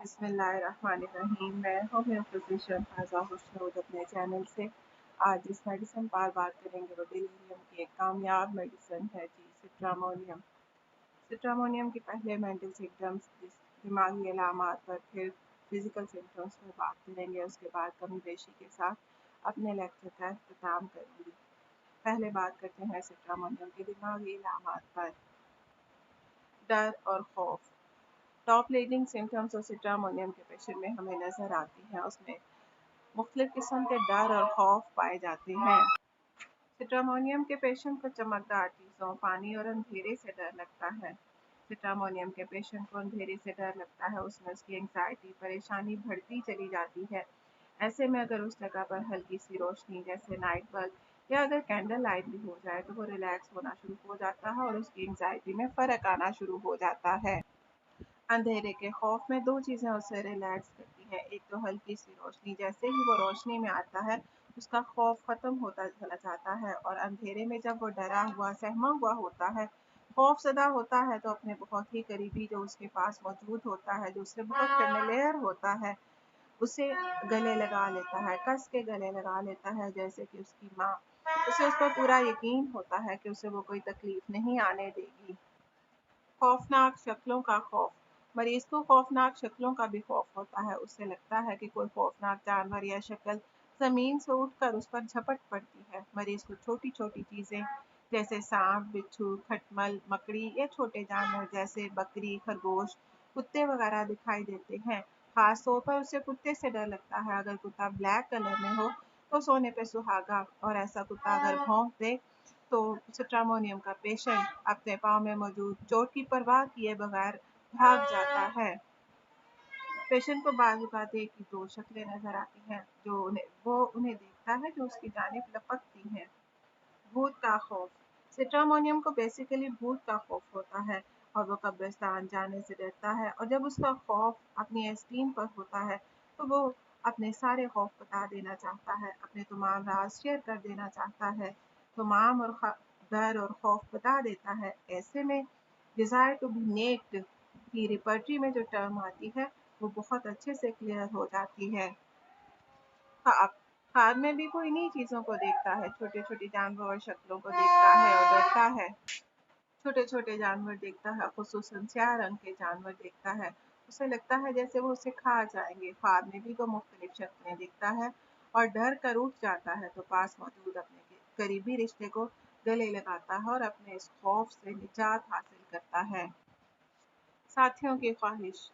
बिस्मिल्लाहिर्रहमानिर्रहीम। मैं homeo physician फाज़ा खुशनूद अपने चैनल से। आज जिस मेडिसिन पर बात करेंगे वो डिलीरियम की एक कामयाब मेडिसिन है जी, सिट्रामोनियम। सिट्रामोनियम के पहले मेंटल सिम्टम्स, दिमागी अलामात पर, फिर फिजिकल सिम्टम्स पर बात करेंगे। उसके बाद कमी बेशी के साथ अपने लेक्चर का अख्ताम करूँगी। पहले बात करते हैं सिट्रामोनियम के दिमागी अलामात पर। डर और खौफ टॉप लीडिंग सिम्टम्स और सिट्रामोनियम के पेशेंट में हमें नज़र आती हैं। उसमें मुख्तलिफ किस्म के डर और खौफ पाए जाते हैं। सिट्रामोनियम के पेशेंट को चमकदार चीज़ों, पानी और अंधेरे से डर लगता है। सिट्रामोनियम के पेशेंट को अंधेरे से डर लगता है, उसमें उसकी एंग्जाइटी, परेशानी बढ़ती चली जाती है। ऐसे में अगर उस जगह पर हल्की सी रोशनी जैसे नाइट बल्ब या अगर कैंडल लाइट भी हो जाए तो वो रिलैक्स होना शुरू हो जाता है और उसकी एंग्जाइटी में फ़र्क आना शुरू हो जाता है। अंधेरे के खौफ में दो चीज़ें उसे रिलैक्स करती हैं। एक तो हल्की सी रोशनी, जैसे ही वो रोशनी में आता है उसका खौफ ख़त्म होता चला जाता है, और अंधेरे में जब वो डरा हुआ, सहमा हुआ होता है, खौफ ज़दा होता है, तो अपने बहुत ही करीबी जो उसके पास मौजूद होता है, जो उससे बहुत फेमिलियर होता है, उसे गले लगा लेता है, कस के गले लगा लेता है, जैसे कि उसकी माँ। उसे उस पर पूरा यकीन होता है कि उसे वो कोई तकलीफ़ नहीं आने देगी। खौफनाक शक्लों का खौफ मरीज को खौफनाक शक्लों का भी खौफ होता है। उसे लगता है कि कोई खौफनाक जानवर या शक्ल जमीन से उठकर उस पर झपट पड़ती है। मरीज को छोटी छोटी चीजें जैसे सांप, बिच्छू, खटमल, मकड़ी या छोटे जानवर जैसे बकरी, खरगोश, कुत्ते वगैरह दिखाई देते हैं। खास तौर पर उसे कुत्ते से डर लगता है। अगर कुत्ता ब्लैक कलर में हो तो सोने पे सुहागा, और ऐसा कुत्ता अगर भौंक दे तो सिट्रामोनियम का पेशेंट अपने पाँव में मौजूद चोट की परवाह किए बगैर भाग जाता है। पेशेंट को बाज़ औक़ात एक की दो शक्लें नज़र आती हैं, जो उन्हें देखता है, जो उसकी जानिब लपकती हैं। भूत का खौफ सिट्रामोनियम को बेसिकली भूत का खौफ होता है और वो कब्रिस्तान जाने से डरता है, और जब उसका खौफ अपनी एस्टीम पर होता है तो वो अपने सारे खौफ बता देना चाहता है, अपने तमाम राज शेयर कर देना चाहता है, तमाम और डर और खौफ बता देता है। ऐसे में डिज़ायर टू बी नेक्ड की रिपर्टरी में जो टर्म आती है वो बहुत अच्छे से क्लियर हो जाती है। ख्वाब में भी वो इन्हीं चीज़ों को देखता है, छोटे छोटे जानवर और शक्लों को देखता है और डरता है। छोटे छोटे जानवर देखता है, खुसूसन स्याह रंग के जानवर देखता है। उसे लगता है जैसे वो उसे खा जाएंगे। ख्वाब में भी वो मुख्तलिफ शक्लें देखता है और डर कर उठ जाता है तो पास मौजूद अपने करीबी रिश्ते को गले लगाता है और अपने इस खौफ से निजात हासिल करता है। साथियों की ख्वाहिश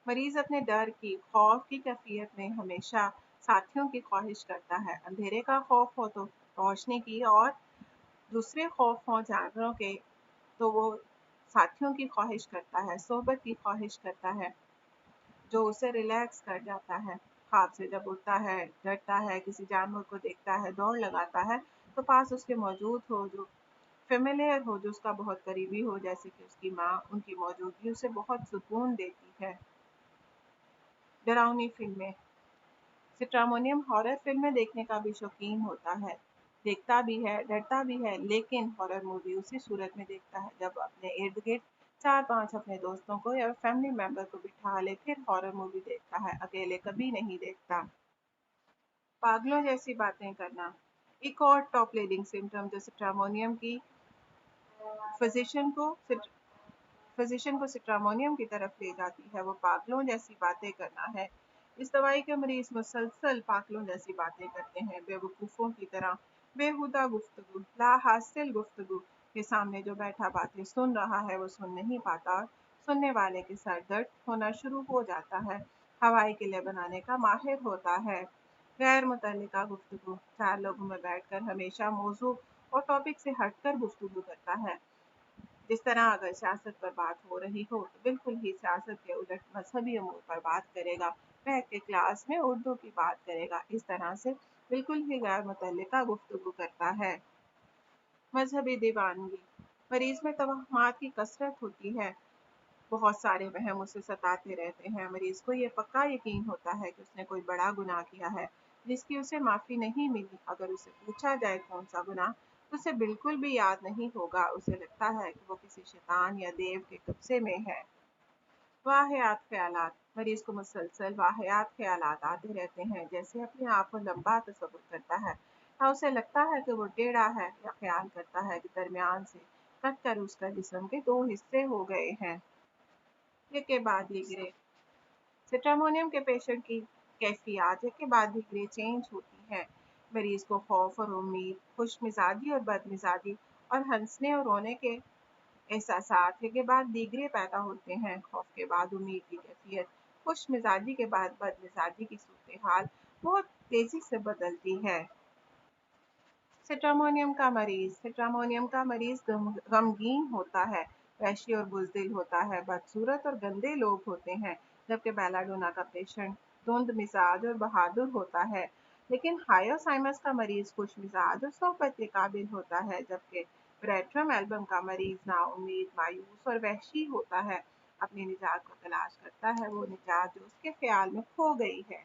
मरीज अपने डर की, खौफ की कैफियत में हमेशा साथियों की ख्वाहिश करता है। अंधेरे का खौफ हो तो रोशनी की, और दूसरे खौफ हों जानवरों के तो वो साथियों की ख्वाहिश करता है, सोहबत की ख्वाहिश करता है, जो उसे रिलैक्स कर जाता है। ख्वाब से जब उठता है, डरता है, किसी जानवर को देखता है, दौड़ लगाता है तो पास उसके मौजूद हो, जो फेमिलियर हो, जो उसका बहुत करीबी हो, जैसे कि उसकी माँ, उनकी मौजूदगी उसे बहुत सुकून देती है। डरावनी फिल्में सिट्रामोनियम हॉरर फिल्में देखने का भी शौकीन होता है, देखता भी है, डरता भी है, लेकिन हॉरर मूवी उसी सूरत में देखता है जब अपने इर्द गिर्द 4-5 अपने दोस्तों को या फैमिली मेंबर को बिठा ले, फिर हॉरर मूवी देखता है, अकेले कभी नहीं देखता। पागलों जैसी बातें करना एक और टॉप लीडिंग सिम्टम जो सिट्रामोनियम की फिजिशियन को सिट्रामोनियम की तरफ ले जाती है, वो पागलों जैसी बातें करना है। इस दवाई के मरीज मुसलसल पागलों जैसी बातें करते हैं, बेवकूफ़ों की तरह बेहुदा गुफ्तगू, लाहासिल गुफ्तगू के सामने जो बैठा बातें सुन रहा है वो सुन नहीं पाता, और सुनने वाले के सर दर्द होना शुरू हो जाता है। हवाई किले बनाने का माहिर होता है। गैर मुतल्लिका गुफ्तगू, चार लोगों में बैठकर हमेशा मौजू और टॉपिक से हटकर गुफ्तगू करता है। जिस तरह अगर सियासत पर बात हो रही हो तो बिल्कुल ही सियासत के उलट मजहबी अमूर पर बात करेगा, बैठ के क्लास में उर्दू की बात करेगा। इस तरह से बिल्कुल ही गैर मुतल्लिका गुफ्तगू करता है। मजहबी दीवानगी मरीज में तवहमात की कसरत होती है, बहुत सारे वहम उसे सताते रहते हैं। मरीज को ये पक्का यकीन होता है कि उसने कोई बड़ा गुनाह किया है जिसकी उसे माफ़ी नहीं मिली। अगर उसे पूछा जाए कौन सा गुनाह तो उसे बिल्कुल भी याद नहीं होगा। उसे लगता है कि वो किसी शैतान या देव के कब्जे में है। वाहियात ख्यालात, मरीज को मुसलसल वाहियात ख्यालात आते रहते हैं, जैसे अपने आप को लंबा तसव्वुर करता है या उसे लगता है कि वो टेढ़ा है, या ख्याल करता है कि दरमियान से कट कर उसका जिस्म के दो हिस्से हो गए हैं। एक के बाद धीरे सिट्रामोनियम के पेशेंट की कैफियत एक के बाद धीरे चेंज होती है। मरीज को खौफ और उम्मीद, खुश मिजाजी और बदमिजाजी और हंसने और रोने के एहसासात के बाद दीगरे पैदा होते हैं। खौफ के बाद उम्मीद की कैफियत, खुश मिजाजी के बाद बदमिजाजी की सूरत हाल बहुत तेजी से बदलती है। सिट्रामोनियम का मरीज गमगीन होता है, वहशी और बुजदिल होता है, बदसूरत और गंदे लोग होते हैं, जबकि बेलाडोना का पेशेंट धुंध मिजाज और बहादुर होता है। लेकिन हायोसाइमस का मरीज खुश मिजाज और सोहबत के काबिल होता है, जबकि ब्रेट्रम एल्बम का मरीज नाउम्मीद, मायूस और वहशी होता है। अपनी निजात को तलाश करता है, वो निजात जो उसके ख्याल में खो गई है।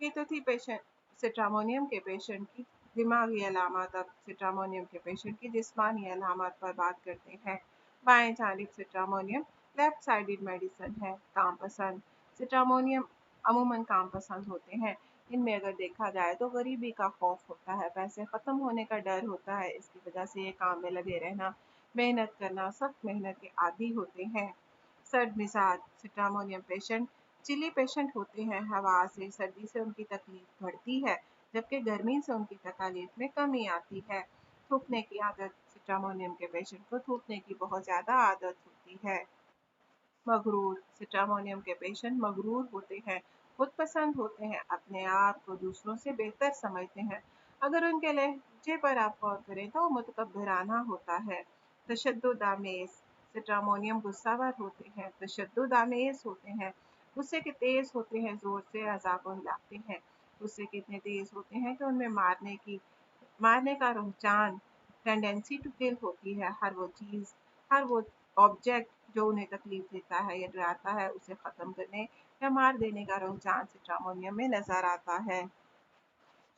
ये तो थी पेशेंट सिट्रामोनियम के पेशेंट की दिमागी अलामत। अब सिट्रामोनियम के पेशेंट की जिस्मानी अलामत पर बात करते हैं। बाएं जानिब सिट्रामोनियम लेफ्ट साइडेड मेडिसिन है। काम पसंद सिट्रामोनियम अमूमन काम पसंद होते हैं। इनमें अगर देखा जाए तो गरीबी का खौफ होता है, पैसे ख़त्म होने का डर होता है, इसकी वजह से ये काम में लगे रहना, मेहनत करना, सख्त मेहनत के आदी होते हैं। सर्द मिजाज सिट्रामोनियम पेशेंट चिली पेशेंट होते हैं। हवा से, सर्दी से उनकी तकलीफ बढ़ती है, जबकि गर्मी से उनकी तकलीफ में कमी आती है। थूकने की आदत सिट्रामोनियम के पेशेंट को थूकने की बहुत ज़्यादा आदत होती है। मगरूर सिट्रामोनियम के पेशेंट मगरूर होते हैं, खुद पसंद होते हैं, अपने आप को दूसरों से बेहतर समझते हैं। अगर उनके लहजे पर आप गौर करें तो मुतकब्बिराना होता है। तशद्दुदामेज सिट्रामोनियम गुस्सावर होते हैं, तशद्दुदामेज होते हैं, गुस्से के तेज होते हैं, जोर से अज़ा को हिलाते हैं। गुस्से के इतने तेज होते हैं कि उनमें मारने का रुझान टेंडेंसी टू किल होती है। हर वो ऑब्जेक्ट जो उन्हें तकलीफ देता है या डराता है, उसे ख़त्म करने या मार देने का रुझान सिट्रामोनियम में नज़र आता है।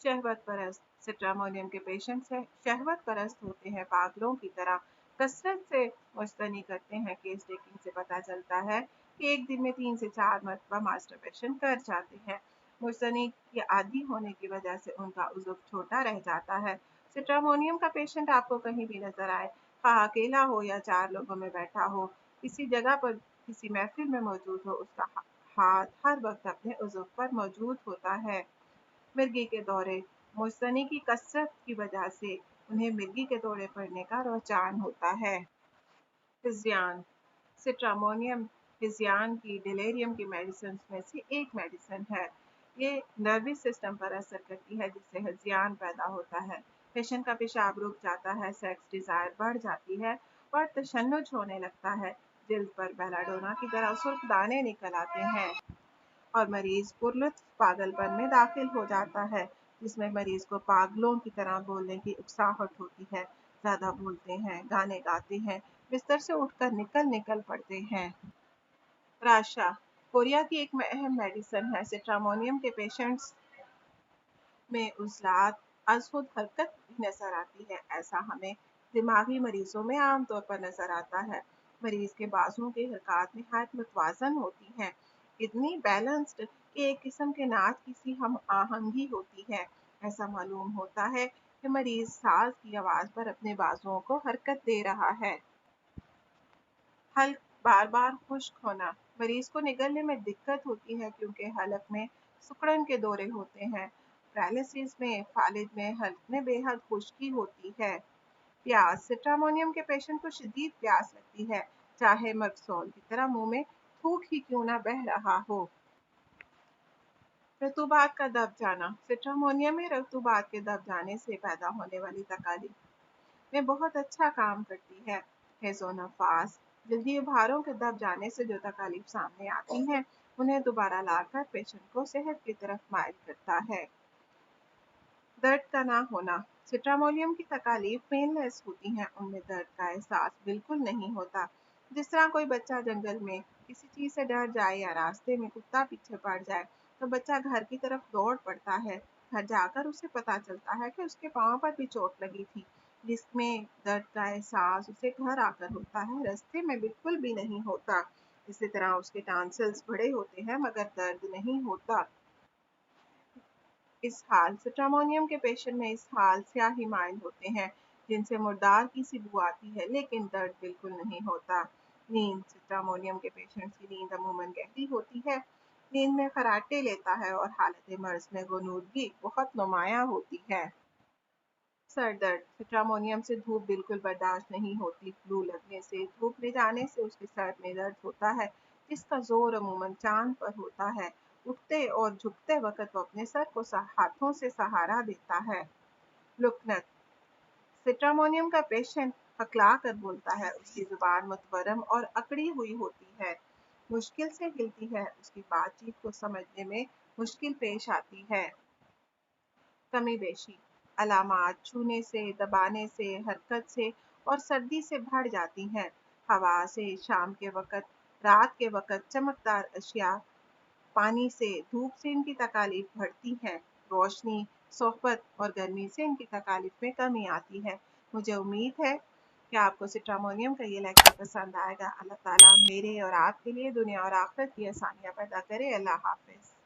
शहवत परस्त सिट्रामोनियम के पेशेंट से शहवत परस्त होते हैं, पागलों की तरह कसरत से मुस्तनी करते हैं। केस टेकिंग से पता चलता है कि एक दिन में 3 से 4 मरतबा मास्टरबेशन कर जाते हैं। मुस्तनी के आदी होने की वजह से उनका उज़्व छोटा रह जाता है। सिट्रामोनियम का पेशेंट आपको कहीं भी नजर आए, हाँ अकेला हो या 4 लोगों में बैठा हो, किसी जगह पर किसी महफिल में मौजूद हो, उसका हाथ हर वक्त अपने उज़्व पर मौजूद होता है। मिर्गी के दौरे मुस्तनी की कसरत की वजह से उन्हें मिर्गी के दौरे पड़ने का रुझान होता है। हिज़ियान सिट्रामोनियम हिज़ियान की डिलेरियम की मेडिसिन में से एक मेडिसिन है। ये नर्वस सिस्टम पर असर करती है, जिससे हिज़ियान पैदा होता है। पेशेंट का पेशाब रुक जाता है, सेक्स डिज़ायर बढ़ जाती है और तशन्नुज होने लगता है। जिल्द पर बेलाडोना की तरह सुर्ख दाने निकल आते हैं और मरीज पुरलुत्फ पागलपन में दाखिल हो जाता है, जिसमें मरीज को पागलों की तरह बोलने की उकसाहट होती है, ज़्यादा बोलते हैं, गाने गाते हैं, बिस्तर से उठकर निकल पड़ते हैं। राशा कोरिया की एक अहम मेडिसिन है। सिट्रामोनियम के पेशेंट्स में उजलात, अज़खुद हरकत भी नजर आती है। ऐसा हमें दिमागी मरीजों में आमतौर पर नजर आता है। मरीज के बाजुओं की हरकत निहायत मुतवाज़न होती हैं, इतनी बैलेंस्ड कि एक किस्म के नाच की सी हम आहंगी होती है। ऐसा मालूम होता है कि मरीज साज की आवाज़ पर अपने बाजुओं को हरकत दे रहा है। हल्क बार बार खुश्क होना, मरीज को निगलने में दिक्कत होती है क्योंकि हलक में सुकड़न के दौरे होते हैं। पैरालिसिस में फालिज में हल्क में बेहद खुश्की होती है। प्यास सिट्रामोनियम के पेशेंट को शदीद प्यास लगती है, चाहे मक्सोल की तरह मुंह में थूक ही क्यों ना बह रहा हो। रतूबात का दब जाना सिट्रामोनियम में रतूबात के दब जाने से पैदा होने वाली तकालीफ में बहुत अच्छा काम करती है। हेज़ोनफास जल्दी उभारों के दब जाने से जो तकालीफ सामने आती हैं, उन्हें दोबारा लाकर पेशेंट को सेहत की तरफ माइल करता है। दर्द का ना होना सिट्रामोनियम की तकालीफ पेनलेस होती हैं, उनमें दर्द का एहसास बिल्कुल नहीं होता। जिस तरह कोई बच्चा जंगल में किसी चीज़ से डर जाए या रास्ते में कुत्ता पीछे पड़ जाए तो बच्चा घर की तरफ दौड़ पड़ता है। घर जाकर उसे पता चलता है कि उसके पाँव पर भी चोट लगी थी, जिसमें दर्द का एहसास उसे घर आकर होता है, रास्ते में बिल्कुल भी नहीं होता। इसी तरह उसके टॉन्सिल्स बड़े होते हैं मगर दर्द नहीं होता। इस हाल सिट्रामोनियम के पेशेंट में इस हाल स्याही माइल होते हैं जिनसे मुर्दार की सी बू आती है लेकिन दर्द बिल्कुल नहीं होता। नींद सिट्रामोनियम के पेशेंट्स की नींद अमूमन गहरी होती है। नींद में खराटे लेता है और हालत मर्ज में गुनूदगी बहुत नुमायां होती है। सर दर्द सिट्रामोनियम से धूप बिल्कुल बर्दाश्त नहीं होती। लू लगने से धूप में जाने से उसके सर में दर्द होता है जिसका जोर अमूमन चांद पर होता है। उठते और झुकते वक्त वो अपने सर को हाथों से सहारा देता है। लुकनत सिट्रामोनियम का पेशेंट हकला कर बोलता है। उसकी जुबान मुतवरम और अकड़ी हुई होती है, मुश्किल से हिलती है। उसकी बातचीत को समझने में मुश्किल पेश आती है। कमी बेशी अलामात छूने से, दबाने से, हरकत से और सर्दी से बढ़ जाती हैं। हवा से, शाम के वक़्त, रात के वक़्त चमकदार अशिया, पानी से, धूप से इनकी तकालीफ बढ़ती हैं। रोशनी, सोहबत और गर्मी से इनकी तकालीफ में कमी आती है। मुझे उम्मीद है कि आपको सिट्रामोनियम का ये लेक्चर पसंद आएगा। अल्लाह ताला मेरे और आपके लिए दुनिया और आखिरत की आसानियाँ पैदा करे। अल्लाह हाफ़िज़।